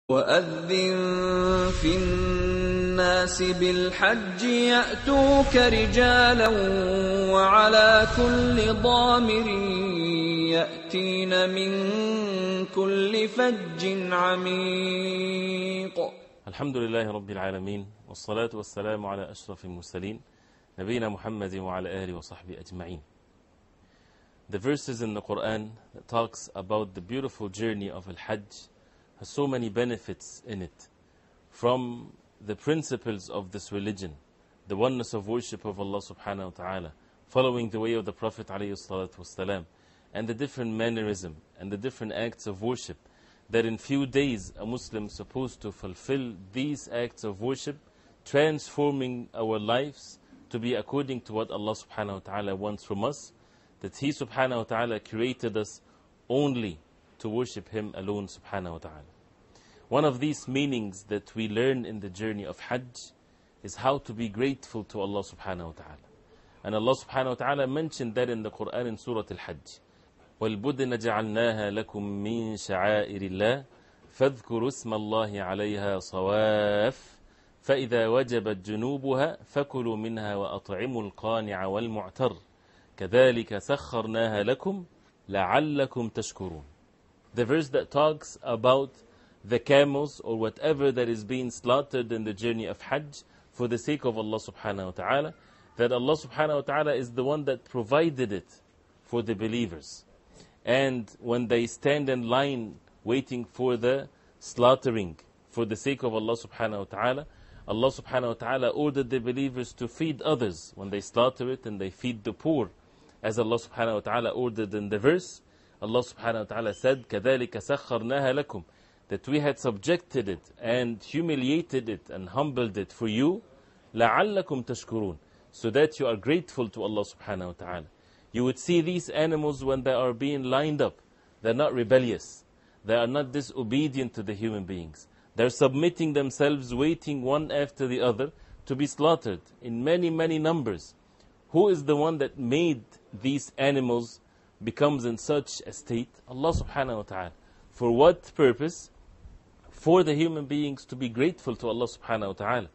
وَأَذِّن فِي النَّاسِ بِالْحَجِّ يَأْتُوكَ رِجَالًا وَعَلَى كُلِّ ضَامِرٍ يَأْتِينَ مِنْ كُلِّ فَجٍّ عَمِيقٍ. الحمد لله رب العالمين والصلاة والسلام على أشرف المرسلين نبينا محمد وعلى آله وصحبه أجمعين. The verses in the Qur'an that talks about the beautiful journey of Al-Hajj has so many benefits in it. From the principles of this religion, the oneness of worship of Allah subhanahu wa ta'ala, following the way of the Prophet alayhi salatu wasalam, and the different mannerism and the different acts of worship, that in few days a Muslim is supposed to fulfill these acts of worship, transforming our lives to be according to what Allah subhanahu wa ta'ala wants from us, that He subhanahu wa ta'ala created us only to worship Him alone subhanahu wa ta'ala. One of these meanings that we learn in the journey of Hajj is how to be grateful to Allah subhanahu wa ta'ala. And Allah subhanahu wa ta'ala mentioned that in the Qur'an in Surah Al-Hajj. وَالْبُدْنَ جَعَلْنَاهَا لَكُم مِّن شَعَائِرِ اللَّهِ فَاذْكُرُوا اسْمَ اللَّهِ عَلَيْهَا صَوَافَ فَإِذَا وَجَبَتْ جُنُوبُهَا فَكُلُوا مِنْهَا وَأَطْعِمُوا الْقَانِعَ وَالْمُعْتَرَّ كَذَلِكَ سَخَّرْنَاهَا لَكُمْ لَعَلَّكُمْ تَشْكُرُونَ. The verse that talks about the camels or whatever that is being slaughtered in the journey of Hajj for the sake of Allah subhanahu wa ta'ala, that Allah subhanahu wa ta'ala is the one that provided it for the believers. And when they stand in line waiting for the slaughtering for the sake of Allah subhanahu wa ta'ala, Allah subhanahu wa ta'ala ordered the believers to feed others when they slaughter it, and they feed the poor, as Allah subhanahu wa ta'ala ordered in the verse. Allah subhanahu wa ta'ala said, كَذَلِكَ سَخَّرْنَاهَا لَكُمْ, that we had subjected it and humiliated it and humbled it for you, لَعَلَّكُمْ تَشْكُرُونَ, so that you are grateful to Allah subhanahu wa ta'ala. You would see these animals when they are being lined up, they're not rebellious, they are not disobedient to the human beings. They're submitting themselves, waiting one after the other to be slaughtered in many, many numbers. Who is the one that made these animals becomes in such a state? Allah subhanahu wa ta'ala. For what purpose? For the human beings to be grateful to Allah subhanahu wa ta'ala.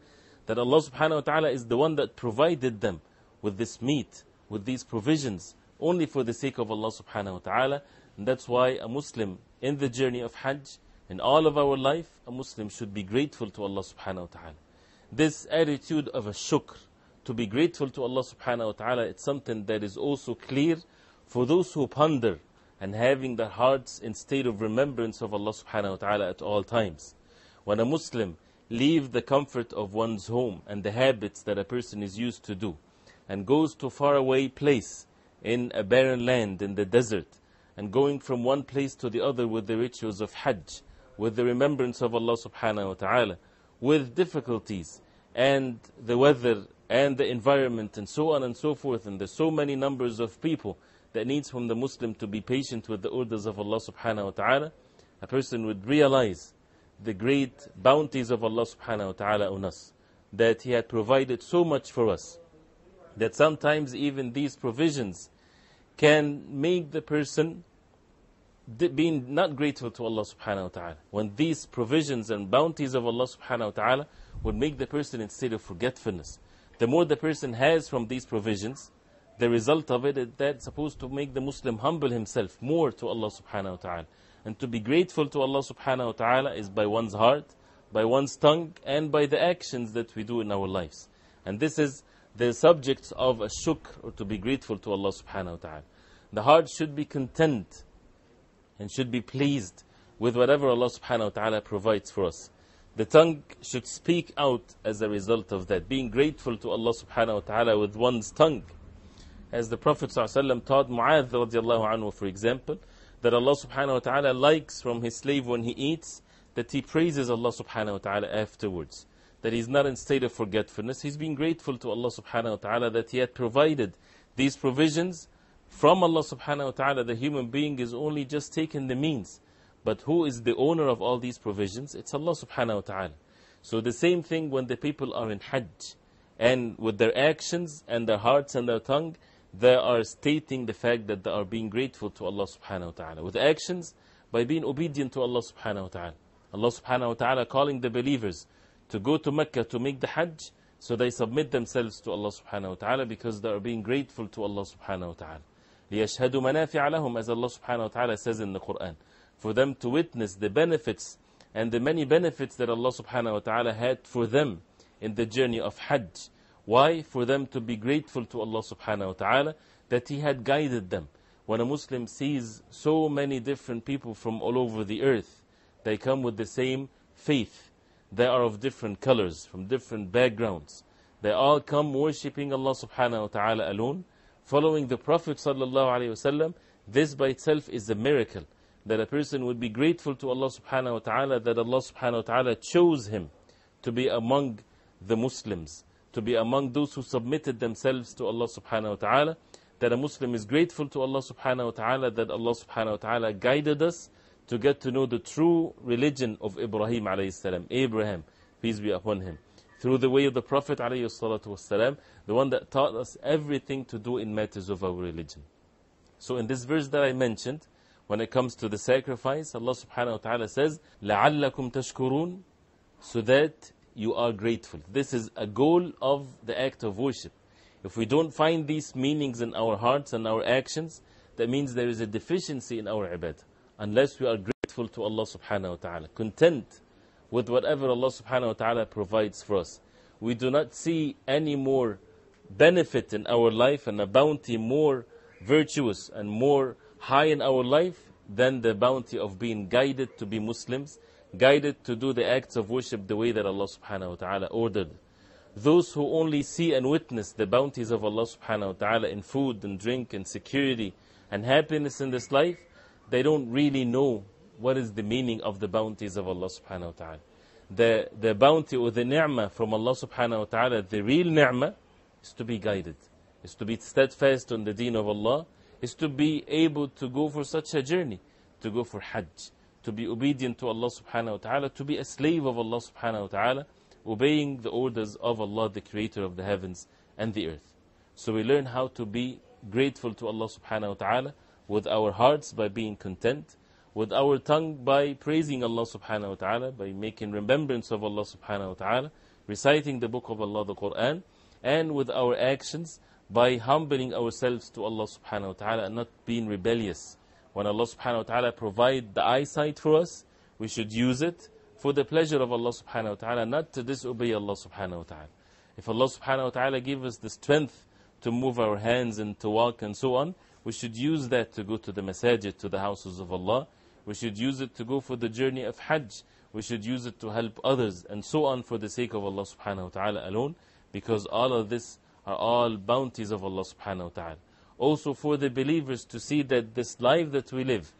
That Allah subhanahu wa ta'ala is the one that provided them with this meat, with these provisions, only for the sake of Allah subhanahu wa ta'ala. And that's why a Muslim in the journey of Hajj, in all of our life, a Muslim should be grateful to Allah subhanahu wa ta'ala. This attitude of a shukr, to be grateful to Allah subhanahu wa ta'ala, it's something that is also clear for those who ponder and having their hearts in state of remembrance of Allah subhanahu wa ta'ala at all times. When a Muslim leaves the comfort of one's home and the habits that a person is used to do, and goes to a faraway place in a barren land in the desert, and going from one place to the other with the rituals of Hajj, with the remembrance of Allah subhanahu wa ta'ala, with difficulties and the weather and the environment and so on and so forth, and there's so many numbers of people that needs from the Muslim to be patient with the orders of Allah subhanahu wa ta'ala, a person would realize the great bounties of Allah subhanahu wa ta'ala on us, that He had provided so much for us, that sometimes even these provisions can make the person being not grateful to Allah subhanahu wa ta'ala. When these provisions and bounties of Allah subhanahu wa ta'ala would make the person in state of forgetfulness. The more the person has from these provisions, the result of it is that's supposed to make the Muslim humble himself more to Allah subhanahu wa ta'ala. And to be grateful to Allah subhanahu wa ta'ala is by one's heart, by one's tongue, and by the actions that we do in our lives. And this is the subject of a shukr, or to be grateful to Allah subhanahu wa ta'ala. The heart should be content and should be pleased with whatever Allah subhanahu wa ta'ala provides for us. The tongue should speak out as a result of that, being grateful to Allah subhanahu wa ta'ala with one's tongue. As the Prophet ﷺ taught Mu'adh radiallahu anhu, for example, that Allah subhanahu wa ta'ala likes from his slave when he eats, that he praises Allah subhanahu wa ta'ala afterwards. That he's not in state of forgetfulness. He's being grateful to Allah subhanahu wa ta'ala that He had provided these provisions from Allah subhanahu wa ta'ala. The human being is only just taking the means. But who is the owner of all these provisions? It's Allah subhanahu wa ta'ala. So the same thing when the people are in Hajj, and with their actions and their hearts and their tongue, they are stating the fact that they are being grateful to Allah subhanahu wa ta'ala. With actions, by being obedient to Allah subhanahu wa ta'ala. Allah subhanahu wa ta'ala calling the believers to go to Mecca to make the Hajj, so they submit themselves to Allah subhanahu wa ta'ala because they are being grateful to Allah subhanahu wa ta'ala. لِيَشْهَدُوا مَنَافِعَ لَهُمْ, as Allah subhanahu wa ta'ala says in the Qur'an, for them to witness the benefits and the many benefits that Allah subhanahu wa ta'ala had for them in the journey of Hajj. Why? For them to be grateful to Allah subhanahu wa ta'ala that He had guided them. When a Muslim sees so many different people from all over the earth, they come with the same faith. They are of different colors, from different backgrounds. They all come worshipping Allah subhanahu wa ta'ala alone, following the Prophet sallallahu alayhi wa sallam. This by itself is a miracle, that a person would be grateful to Allah subhanahu wa ta'ala, that Allah subhanahu wa ta'ala chose him to be among the Muslims, to be among those who submitted themselves to Allah subhanahu wa ta'ala, that a Muslim is grateful to Allah subhanahu wa ta'ala, that Allah subhanahu wa ta'ala guided us to get to know the true religion of Ibrahim alayhi salam, Abraham, peace be upon him, through the way of the Prophet alayhi salatu wasalam, the one that taught us everything to do in matters of our religion. So in this verse that I mentioned, when it comes to the sacrifice, Allah subhanahu wa ta'ala says, لَعَلَّكُمْ تَشْكُرُونَ, so that you are grateful. This is a goal of the act of worship. If we don't find these meanings in our hearts and our actions, that means there is a deficiency in our ibadah. Unless we are grateful to Allah subhanahu wa ta'ala, content with whatever Allah subhanahu wa ta'ala provides for us, we do not see any more benefit in our life and a bounty more virtuous and more high in our life than the bounty of being guided to be Muslims, guided to do the acts of worship the way that Allah subhanahu wa ta'ala ordered. Those who only see and witness the bounties of Allah subhanahu wa ta'ala in food and drink and security and happiness in this life, they don't really know what is the meaning of the bounties of Allah subhanahu wa ta'ala. The bounty or the ni'mah from Allah subhanahu wa ta'ala, the real ni'mah, is to be guided, is to be steadfast on the deen of Allah, is to be able to go for such a journey, to go for Hajj, to be obedient to Allah subhanahu wa ta'ala, to be a slave of Allah subhanahu wa ta'ala, obeying the orders of Allah, the creator of the heavens and the earth. So we learn how to be grateful to Allah subhanahu wa ta'ala with our hearts by being content, with our tongue by praising Allah subhanahu wa ta'ala, by making remembrance of Allah subhanahu wa ta'ala, reciting the book of Allah, the Qur'an, and with our actions by humbling ourselves to Allah subhanahu wa ta'ala and not being rebellious. When Allah subhanahu wa ta'ala provide the eyesight for us, we should use it for the pleasure of Allah subhanahu wa ta'ala, not to disobey Allah subhanahu wa ta'ala. If Allah subhanahu wa ta'ala give us the strength to move our hands and to walk and so on, we should use that to go to the masajid, to the houses of Allah. We should use it to go for the journey of Hajj. We should use it to help others and so on for the sake of Allah subhanahu wa ta'ala alone, because all of this are all bounties of Allah subhanahu wa ta'ala. Also for the believers to see that this life that we live,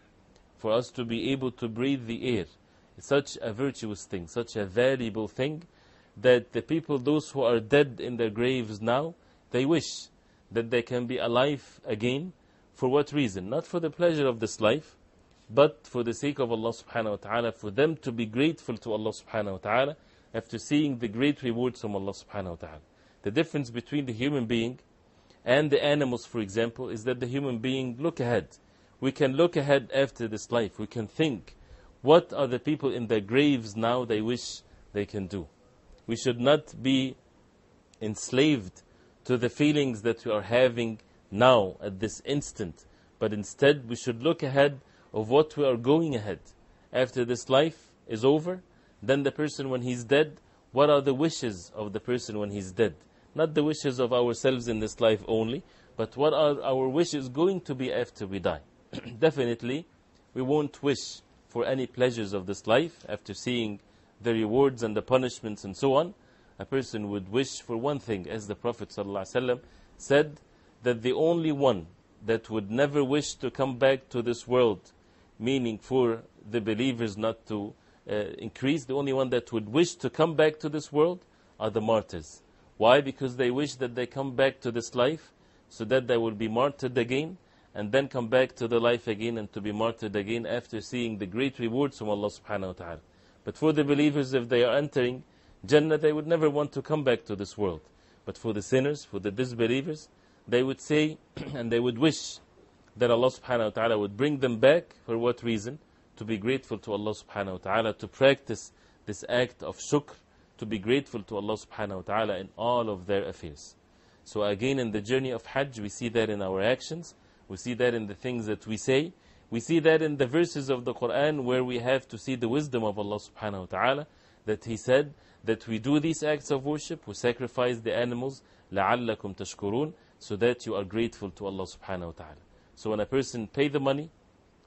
for us to be able to breathe the air, is such a virtuous thing, such a valuable thing, that the people, those who are dead in their graves now, they wish that they can be alive again. For what reason? Not for the pleasure of this life, but for the sake of Allah subhanahu wa ta'ala, for them to be grateful to Allah subhanahu wa ta'ala after seeing the great rewards from Allah subhanahu wa ta'ala. The difference between the human being and the animals, for example, is that the human being look ahead. We can look ahead after this life. We can think, what are the people in their graves now they wish they can do? We should not be enslaved to the feelings that we are having now at this instant, but instead we should look ahead of what we are going ahead. After this life is over, then the person when he's dead, what are the wishes of the person when he's dead? Not the wishes of ourselves in this life only, but what are our wishes going to be after we die? Definitely, we won't wish for any pleasures of this life after seeing the rewards and the punishments and so on. A person would wish for one thing, as the Prophet ﷺ said, that the only one that would never wish to come back to this world, meaning for the believers not to increase, the only one that would wish to come back to this world are the martyrs. Why? Because they wish that they come back to this life so that they will be martyred again and then come back to the life again and to be martyred again after seeing the great rewards from Allah subhanahu wa ta'ala. But for the believers, if they are entering Jannah, they would never want to come back to this world. But for the sinners, for the disbelievers, they would say and they would wish that Allah subhanahu wa ta'ala would bring them back. For what reason? to be grateful to Allah subhanahu wa ta'ala, to practice this act of shukr, to be grateful to Allah subhanahu wa ta'ala in all of their affairs. So again, in the journey of Hajj, we see that in our actions, we see that in the things that we say, we see that in the verses of the Qur'an where we have to see the wisdom of Allah subhanahu wa ta'ala, that He said that we do these acts of worship, we sacrifice the animals, لَعَلَّكُمْ تَشْكُرُونَ, so that you are grateful to Allah subhanahu wa ta'ala. So when a person pay the money,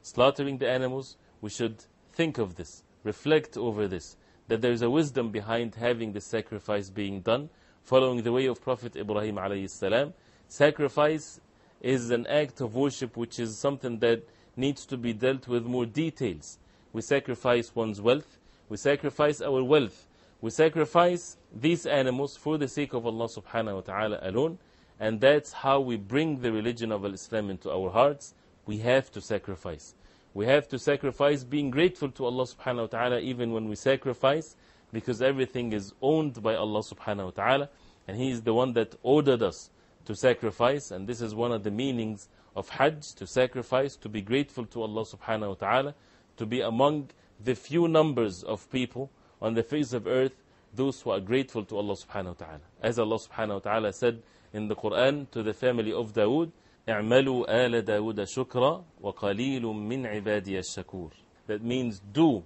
slaughtering the animals, we should think of this, reflect over this, that there is a wisdom behind having the sacrifice being done, following the way of Prophet Ibrahim alayhi salam. Sacrifice is an act of worship which is something that needs to be dealt with more details. We sacrifice one's wealth, we sacrifice our wealth, we sacrifice these animals for the sake of Allah subhanahu wa ta'ala alone, and that's how we bring the religion of Islam into our hearts. We have to sacrifice. We have to sacrifice being grateful to Allah subhanahu wa ta'ala even when we sacrifice, because everything is owned by Allah subhanahu wa ta'ala, and He is the one that ordered us to sacrifice, and this is one of the meanings of Hajj, to sacrifice, to be grateful to Allah subhanahu wa ta'ala, to be among the few numbers of people on the face of earth, those who are grateful to Allah subhanahu wa ta'ala. As Allah subhanahu wa ta'ala said in the Qur'an to the family of Dawood, اعملوا آل داود شكرا وقليل من عبادي الشكور. That means do,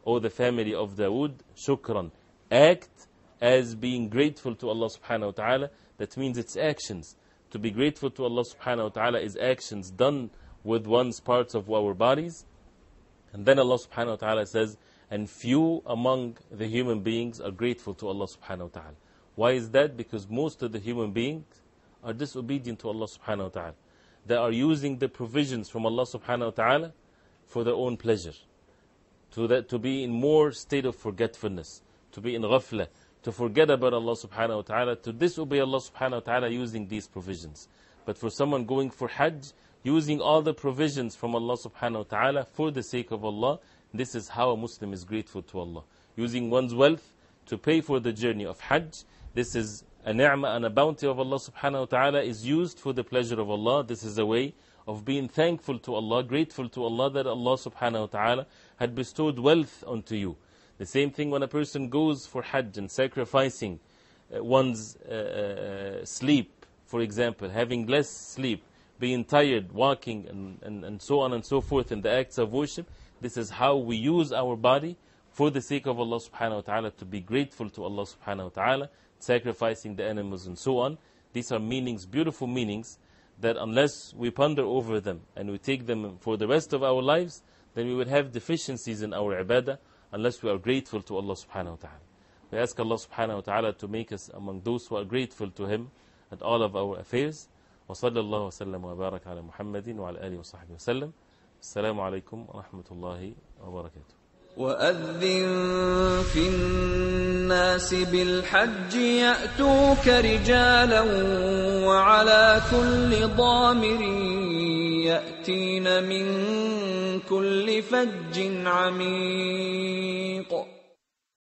O the family of Dawood, shukran. Act as being grateful to Allah subhanahu wa ta'ala. That means it's actions. To be grateful to Allah subhanahu wa ta'ala is actions done with one's parts of our bodies. And then Allah subhanahu wa ta'ala says, and few among the human beings are grateful to Allah subhanahu wa ta'ala. Why is that? Because most of the human beings are disobedient to Allah subhanahu wa ta'ala. They are using the provisions from Allah subhanahu wa ta'ala for their own pleasure. To be in more state of forgetfulness, to be in ghafla, to forget about Allah subhanahu wa ta'ala, to disobey Allah subhanahu wa ta'ala using these provisions. But for someone going for Hajj, using all the provisions from Allah subhanahu wa ta'ala for the sake of Allah, this is how a Muslim is grateful to Allah. Using one's wealth to pay for the journey of Hajj, this is a ni'mah and a bounty of Allah subhanahu wa ta'ala is used for the pleasure of Allah. This is a way of being thankful to Allah, grateful to Allah that Allah subhanahu wa ta'ala had bestowed wealth onto you. The same thing when a person goes for Hajj and sacrificing one's sleep, for example, having less sleep, being tired, walking, and so on and so forth in the acts of worship. This is how we use our body for the sake of Allah subhanahu wa ta'ala, to be grateful to Allah subhanahu wa ta'ala, sacrificing the animals and so on. These are meanings, beautiful meanings, that unless we ponder over them and we take them for the rest of our lives, then we would have deficiencies in our ibadah unless we are grateful to Allah subhanahu wa ta'ala. We ask Allah subhanahu wa ta'ala to make us among those who are grateful to Him at all of our affairs. وصلى الله وسلم وبارك على محمد وعلى آله وصحبه وسلم. السلام عليكم ورحمة الله وبركاته. وأذن في الناس بالحج يأتوك رجالا وعلى كل ضامر يأتين من كل فج عميق